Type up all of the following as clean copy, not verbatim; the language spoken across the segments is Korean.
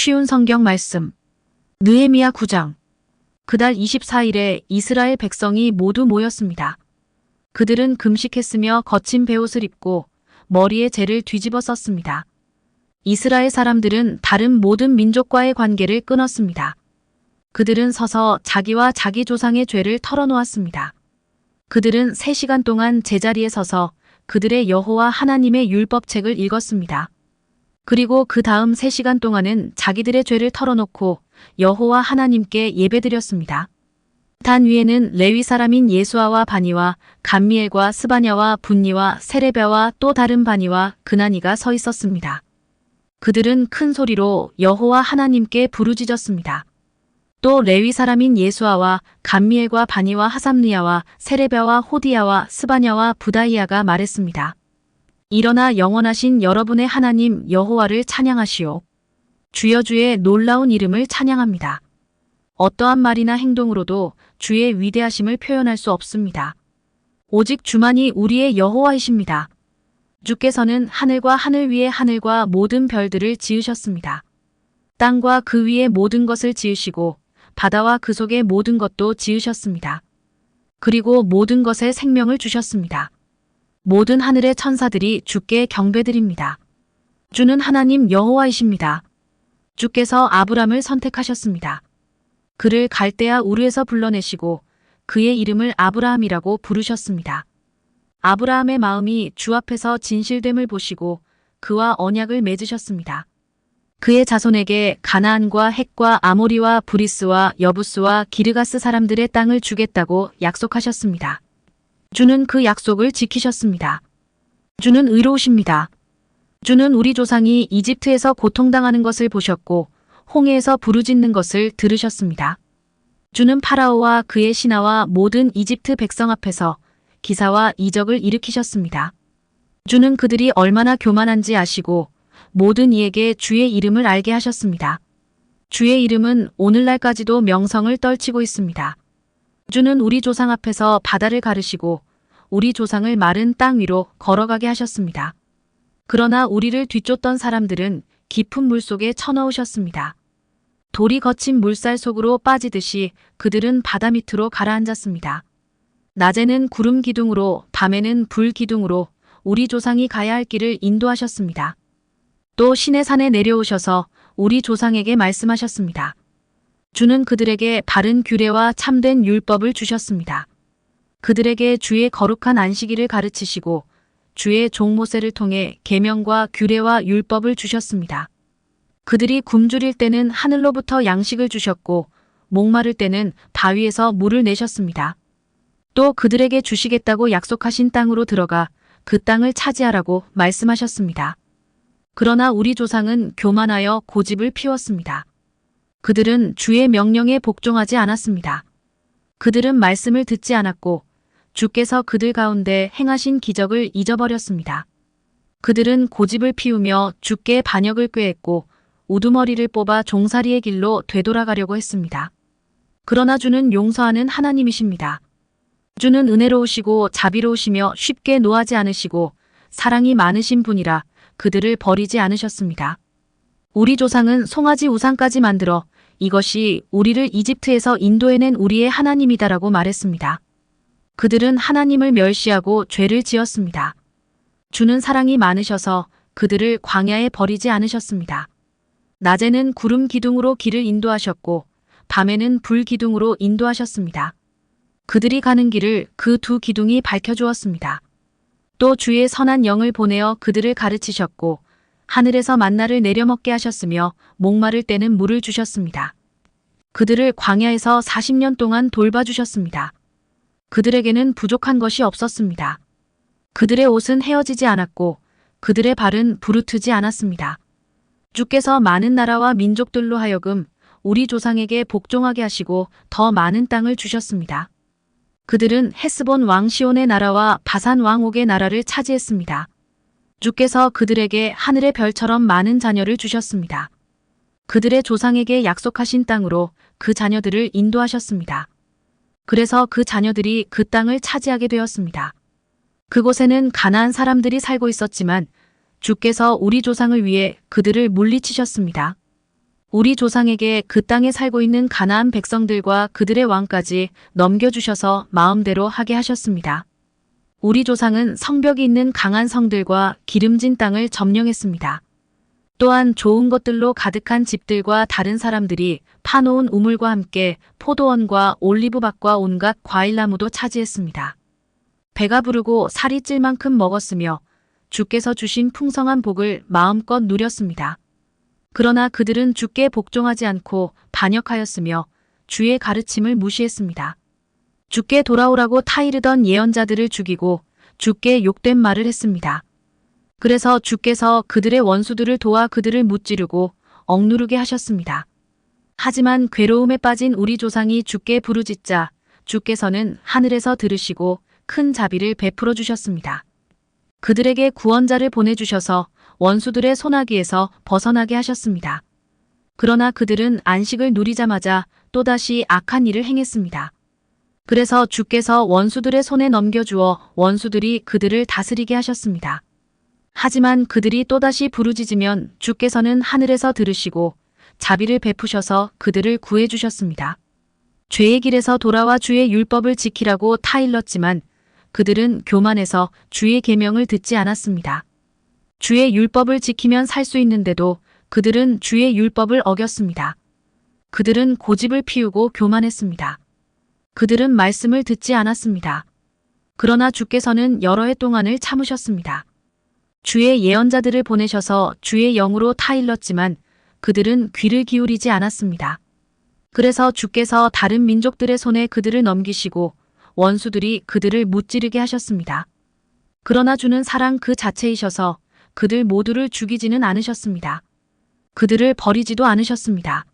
쉬운 성경 말씀. 느헤미야 9장. 그달 24일에 이스라엘 백성이 모두 모였습니다. 그들은 금식했으며 거친 베옷을 입고 머리에 재를 뒤집어 썼습니다. 이스라엘 사람들은 다른 모든 민족과의 관계를 끊었습니다. 그들은 서서 자기와 자기 조상의 죄를 털어놓았습니다. 그들은 3시간 동안 제자리에 서서 그들의 여호와 하나님의 율법책을 읽었습니다. 그리고 그 다음 3시간 동안은 자기들의 죄를 털어놓고 여호와 하나님께 예배드렸습니다. 단 위에는 레위 사람인 예수아와 바니와 감미엘과 스바냐와 분니와 세레베와 또 다른 바니와 그나니가 서 있었습니다. 그들은 큰 소리로 여호와 하나님께 부르짖었습니다. 또 레위 사람인 예수아와 감미엘과 바니와 하삼느야와 세레베와 호디야와 스바냐와 부다이아가 말했습니다. 일어나 영원하신 여러분의 하나님 여호와를 찬양하시오. 주여 주의 놀라운 이름을 찬양합니다. 어떠한 말이나 행동으로도 주의 위대하심을 표현할 수 없습니다. 오직 주만이 우리의 여호와이십니다. 주께서는 하늘과 하늘 위의 하늘과 모든 별들을 지으셨습니다. 땅과 그 위의 모든 것을 지으시고 바다와 그 속의 모든 것도 지으셨습니다. 그리고 모든 것에 생명을 주셨습니다. 모든 하늘의 천사들이 주께 경배드립니다. 주는 하나님 여호와이십니다. 주께서 아브람을 선택하셨습니다. 그를 갈대아 우르에서 불러내시고 그의 이름을 아브라함이라고 부르셨습니다. 아브라함의 마음이 주 앞에서 진실됨을 보시고 그와 언약을 맺으셨습니다. 그의 자손에게 가나안과 헷과 아모리와 브리스와 여부스와 기르가스 사람들의 땅을 주겠다고 약속하셨습니다. 주는 그 약속을 지키셨습니다. 주는 의로우십니다. 주는 우리 조상이 이집트에서 고통당하는 것을 보셨고 홍해에서 부르짖는 것을 들으셨습니다. 주는 파라오와 그의 신하와 모든 이집트 백성 앞에서 기사와 이적을 일으키셨습니다. 주는 그들이 얼마나 교만한지 아시고 모든 이에게 주의 이름을 알게 하셨습니다. 주의 이름은 오늘날까지도 명성을 떨치고 있습니다. 주는 우리 조상 앞에서 바다를 가르시고 우리 조상을 마른 땅 위로 걸어가게 하셨습니다. 그러나 우리를 뒤쫓던 사람들은 깊은 물 속에 쳐넣으셨습니다. 돌이 거친 물살 속으로 빠지듯이 그들은 바다 밑으로 가라앉았습니다. 낮에는 구름 기둥으로 밤에는 불 기둥으로 우리 조상이 가야 할 길을 인도하셨습니다. 또 시내 산에 내려오셔서 우리 조상에게 말씀하셨습니다. 주는 그들에게 바른 규례와 참된 율법을 주셨습니다. 그들에게 주의 거룩한 안식일을 가르치시고 주의 종 모세를 통해 계명과 규례와 율법을 주셨습니다. 그들이 굶주릴 때는 하늘로부터 양식을 주셨고 목마를 때는 바위에서 물을 내셨습니다. 또 그들에게 주시겠다고 약속하신 땅으로 들어가 그 땅을 차지하라고 말씀하셨습니다. 그러나 우리 조상은 교만하여 고집을 피웠습니다. 그들은 주의 명령에 복종하지 않았습니다. 그들은 말씀을 듣지 않았고 주께서 그들 가운데 행하신 기적을 잊어버렸습니다. 그들은 고집을 피우며 주께 반역을 꾀했고 우두머리를 뽑아 종살이의 길로 되돌아가려고 했습니다. 그러나 주는 용서하는 하나님이십니다. 주는 은혜로우시고 자비로우시며 쉽게 노하지 않으시고 사랑이 많으신 분이라 그들을 버리지 않으셨습니다. 우리 조상은 송아지 우상까지 만들어 이것이 우리를 이집트에서 인도해낸 우리의 하나님이다라고 말했습니다. 그들은 하나님을 멸시하고 죄를 지었습니다. 주는 사랑이 많으셔서 그들을 광야에 버리지 않으셨습니다. 낮에는 구름 기둥으로 길을 인도하셨고 밤에는 불 기둥으로 인도하셨습니다. 그들이 가는 길을 그 두 기둥이 밝혀주었습니다. 또 주의 선한 영을 보내어 그들을 가르치셨고 하늘에서 만나를 내려먹게 하셨으며 목마를 때는 물을 주셨습니다. 그들을 광야에서 40년 동안 돌봐주셨습니다. 그들에게는 부족한 것이 없었습니다. 그들의 옷은 헤어지지 않았고 그들의 발은 부르트지 않았습니다. 주께서 많은 나라와 민족들로 하여금 우리 조상에게 복종하게 하시고 더 많은 땅을 주셨습니다. 그들은 헤스본 왕 시온의 나라와 바산 왕 옥의 나라를 차지했습니다. 주께서 그들에게 하늘의 별처럼 많은 자녀를 주셨습니다. 그들의 조상에게 약속하신 땅으로 그 자녀들을 인도하셨습니다. 그래서 그 자녀들이 그 땅을 차지하게 되었습니다. 그곳에는 가나안 사람들이 살고 있었지만 주께서 우리 조상을 위해 그들을 물리치셨습니다. 우리 조상에게 그 땅에 살고 있는 가나안 백성들과 그들의 왕까지 넘겨주셔서 마음대로 하게 하셨습니다. 우리 조상은 성벽이 있는 강한 성들과 기름진 땅을 점령했습니다. 또한 좋은 것들로 가득한 집들과 다른 사람들이 파놓은 우물과 함께 포도원과 올리브밭과 온갖 과일나무도 차지했습니다. 배가 부르고 살이 찔 만큼 먹었으며 주께서 주신 풍성한 복을 마음껏 누렸습니다. 그러나 그들은 주께 복종하지 않고 반역하였으며 주의 가르침을 무시했습니다. 주께 돌아오라고 타이르던 예언자들을 죽이고 주께 욕된 말을 했습니다. 그래서 주께서 그들의 원수들을 도와 그들을 무찌르고 억누르게 하셨습니다. 하지만 괴로움에 빠진 우리 조상이 주께 부르짖자 주께서는 하늘에서 들으시고 큰 자비를 베풀어 주셨습니다. 그들에게 구원자를 보내주셔서 원수들의 손아귀에서 벗어나게 하셨습니다. 그러나 그들은 안식을 누리자마자 또다시 악한 일을 행했습니다. 그래서 주께서 원수들의 손에 넘겨주어 원수들이 그들을 다스리게 하셨습니다. 하지만 그들이 또다시 부르짖으면 주께서는 하늘에서 들으시고 자비를 베푸셔서 그들을 구해주셨습니다. 죄의 길에서 돌아와 주의 율법을 지키라고 타일렀지만 그들은 교만해서 주의 계명을 듣지 않았습니다. 주의 율법을 지키면 살 수 있는데도 그들은 주의 율법을 어겼습니다. 그들은 고집을 피우고 교만했습니다. 그들은 말씀을 듣지 않았습니다. 그러나 주께서는 여러 해 동안을 참으셨습니다. 주의 예언자들을 보내셔서 주의 영으로 타일렀지만 그들은 귀를 기울이지 않았습니다. 그래서 주께서 다른 민족들의 손에 그들을 넘기시고 원수들이 그들을 무찌르게 하셨습니다. 그러나 주는 사랑 그 자체이셔서 그들 모두를 죽이지는 않으셨습니다. 그들을 버리지도 않으셨습니다.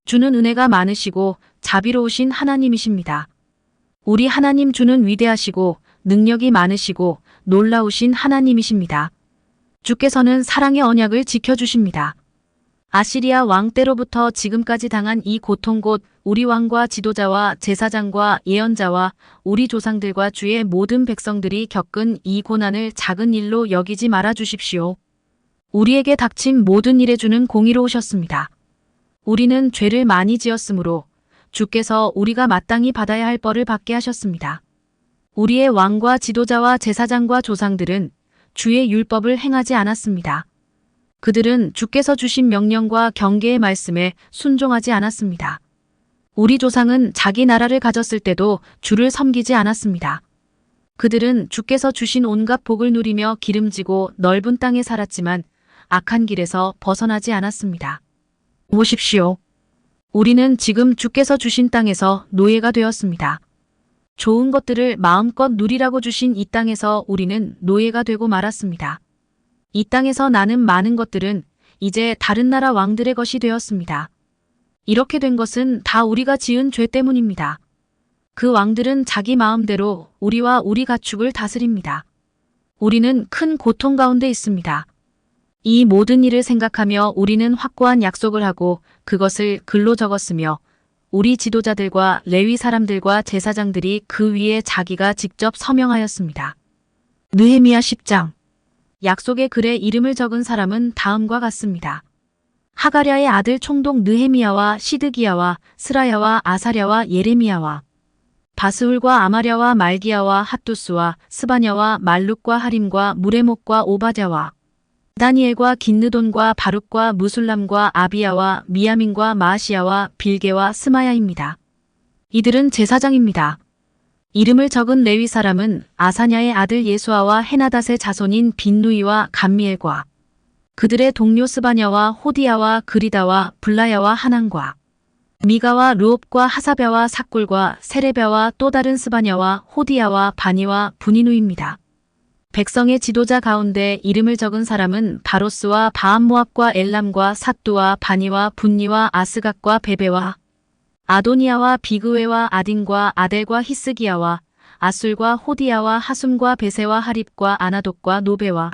주는 은혜가 많으시고 자비로우신 하나님이십니다. 우리 하나님 주는 위대하시고 능력이 많으시고 놀라우신 하나님이십니다. 주께서는 사랑의 언약을 지켜주십니다. 아시리아 왕 때로부터 지금까지 당한 이 고통 곧 우리 왕과 지도자와 제사장과 예언자와 우리 조상들과 주의 모든 백성들이 겪은 이 고난을 작은 일로 여기지 말아 주십시오. 우리에게 닥친 모든 일에 주는 공의로우셨습니다. 우리는 죄를 많이 지었으므로 주께서 우리가 마땅히 받아야 할 벌을 받게 하셨습니다. 우리의 왕과 지도자와 제사장과 조상들은 주의 율법을 행하지 않았습니다. 그들은 주께서 주신 명령과 경계의 말씀에 순종하지 않았습니다. 우리 조상은 자기 나라를 가졌을 때도 주를 섬기지 않았습니다. 그들은 주께서 주신 온갖 복을 누리며 기름지고 넓은 땅에 살았지만 악한 길에서 벗어나지 않았습니다. 보십시오. 우리는 지금 주께서 주신 땅에서 노예가 되었습니다. 좋은 것들을 마음껏 누리라고 주신 이 땅에서 우리는 노예가 되고 말았습니다. 이 땅에서 나는 많은 것들은 이제 다른 나라 왕들의 것이 되었습니다. 이렇게 된 것은 다 우리가 지은 죄 때문입니다. 그 왕들은 자기 마음대로 우리와 우리 가축을 다스립니다. 우리는 큰 고통 가운데 있습니다. 이 모든 일을 생각하며 우리는 확고한 약속을 하고 그것을 글로 적었으며 우리 지도자들과 레위 사람들과 제사장들이 그 위에 자기가 직접 서명하였습니다. 느헤미야 10장. 약속의 글에 이름을 적은 사람은 다음과 같습니다. 하가랴의 아들 총독 느헤미야와 시드기야와 스라야와 아사랴와 예레미야와 바스훌과 아마랴와 말기야와 핫두스와 스바냐와 말룩과 하림과 무레목과 오바댜와 다니엘과 긴느돈과 바룩과 무술람과 아비야와 미야민과 마아시야와 빌게와 스마야입니다. 이들은 제사장입니다. 이름을 적은 레위 사람은 아사냐의 아들 예수아와 헤나닷의 자손인 빈누이와 감미엘과 그들의 동료 스바냐와 호디야와 그리다와 블라야와 하난과 미가와 르옵과 하사랴와 삭굴과 세레랴와 또 다른 스바냐와 호디야와 바니와 분이누입니다. 백성의 지도자 가운데 이름을 적은 사람은 바로스와 바암모압과 엘람과 삿두와 바니와 분니와 아스갓과 베베와 아도니아와 비그웨와 아딘과 아델과 히스기야와 아술과 호디야와 하숨과 베세와 하립과 아나돗과 노베와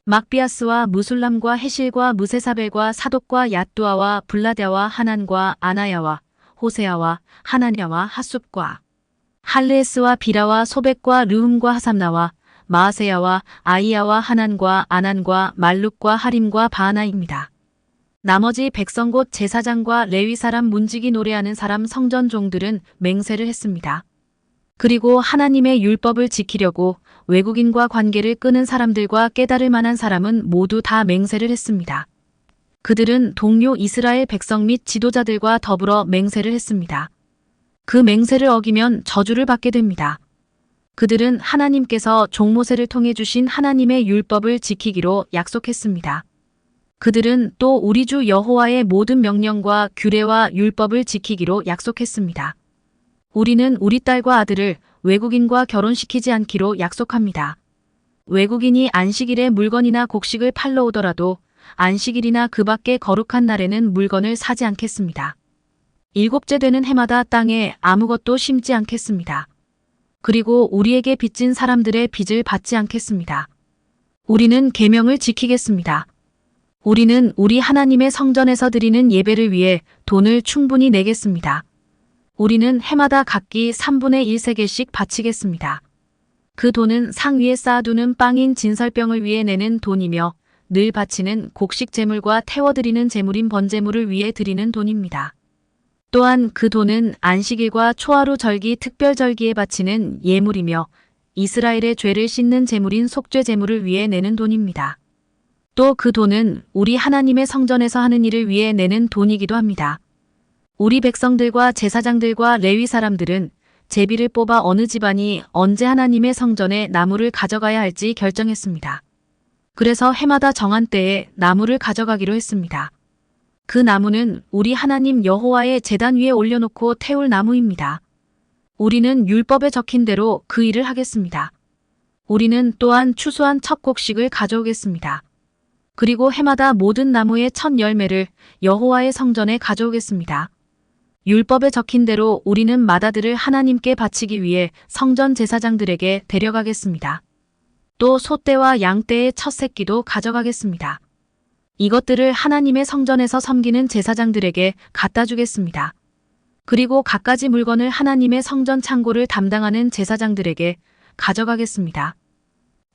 막비아스와 무술람과 헤실과 무세사벨과 사독과 얏두아와 블라랴와 하난과 아나야와 호세아와 하나냐와 하숲과 할레스와 비라와 소백과 르훔과 하삼나와 마아세야와 아이야와 하난과 아난과 말룩과 하림과 바하나입니다. 나머지 백성 곧 제사장과 레위 사람 문지기 노래하는 사람 성전종들은 맹세를 했습니다. 그리고 하나님의 율법을 지키려고 외국인과 관계를 끄는 사람들과 깨달을 만한 사람은 모두 다 맹세를 했습니다. 그들은 동료 이스라엘 백성 및 지도자들과 더불어 맹세를 했습니다. 그 맹세를 어기면 저주를 받게 됩니다. 그들은 하나님께서 종모세를 통해 주신 하나님의 율법을 지키기로 약속했습니다. 그들은 또 우리 주 여호와의 모든 명령과 규례와 율법을 지키기로 약속했습니다. 우리는 우리 딸과 아들을 외국인과 결혼시키지 않기로 약속합니다. 외국인이 안식일에 물건이나 곡식을 팔러 오더라도 안식일이나 그 밖의 거룩한 날에는 물건을 사지 않겠습니다. 일곱째 되는 해마다 땅에 아무것도 심지 않겠습니다. 그리고 우리에게 빚진 사람들의 빚을 받지 않겠습니다. 우리는 계명을 지키겠습니다. 우리는 우리 하나님의 성전에서 드리는 예배를 위해 돈을 충분히 내겠습니다. 우리는 해마다 각기 3분의 1세겔씩 바치겠습니다. 그 돈은 상 위에 쌓아두는 빵인 진설병을 위해 내는 돈이며 늘 바치는 곡식 제물과 태워드리는 제물인 번제물을 위해 드리는 돈입니다. 또한 그 돈은 안식일과 초하루 절기 특별절기에 바치는 예물이며 이스라엘의 죄를 씻는 제물인 속죄 제물을 위해 내는 돈입니다. 또 그 돈은 우리 하나님의 성전에서 하는 일을 위해 내는 돈이기도 합니다. 우리 백성들과 제사장들과 레위 사람들은 제비를 뽑아 어느 집안이 언제 하나님의 성전에 나무를 가져가야 할지 결정했습니다. 그래서 해마다 정한 때에 나무를 가져가기로 했습니다. 그 나무는 우리 하나님 여호와의 제단 위에 올려놓고 태울 나무입니다. 우리는 율법에 적힌 대로 그 일을 하겠습니다. 우리는 또한 추수한 첫 곡식을 가져오겠습니다. 그리고 해마다 모든 나무의 첫 열매를 여호와의 성전에 가져오겠습니다. 율법에 적힌 대로 우리는 맏아들을 하나님께 바치기 위해 성전 제사장들에게 데려가겠습니다. 또 소떼와 양떼의 첫 새끼도 가져가겠습니다. 이것들을 하나님의 성전에서 섬기는 제사장들에게 갖다 주겠습니다. 그리고 갖가지 물건을 하나님의 성전 창고를 담당하는 제사장들에게 가져가겠습니다.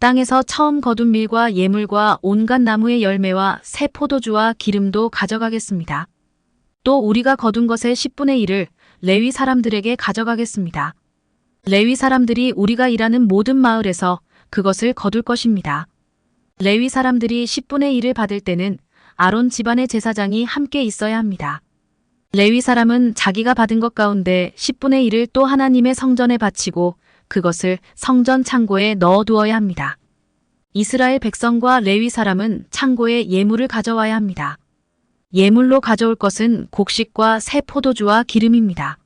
땅에서 처음 거둔 밀과 예물과 온갖 나무의 열매와 새 포도주와 기름도 가져가겠습니다. 또 우리가 거둔 것의 10분의 1을 레위 사람들에게 가져가겠습니다. 레위 사람들이 우리가 일하는 모든 마을에서 그것을 거둘 것입니다. 레위 사람들이 10분의 1을 받을 때는 아론 집안의 제사장이 함께 있어야 합니다. 레위 사람은 자기가 받은 것 가운데 10분의 1을 또 하나님의 성전에 바치고 그것을 성전 창고에 넣어두어야 합니다. 이스라엘 백성과 레위 사람은 창고에 예물을 가져와야 합니다. 예물로 가져올 것은 곡식과 새 포도주와 기름입니다.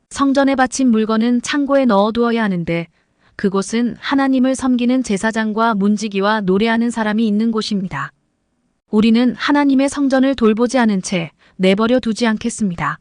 성전에 바친 물건은 창고에 넣어두어야 하는데 그곳은 하나님을 섬기는 제사장과 문지기와 노래하는 사람이 있는 곳입니다. 우리는 하나님의 성전을 돌보지 않은 채 내버려 두지 않겠습니다.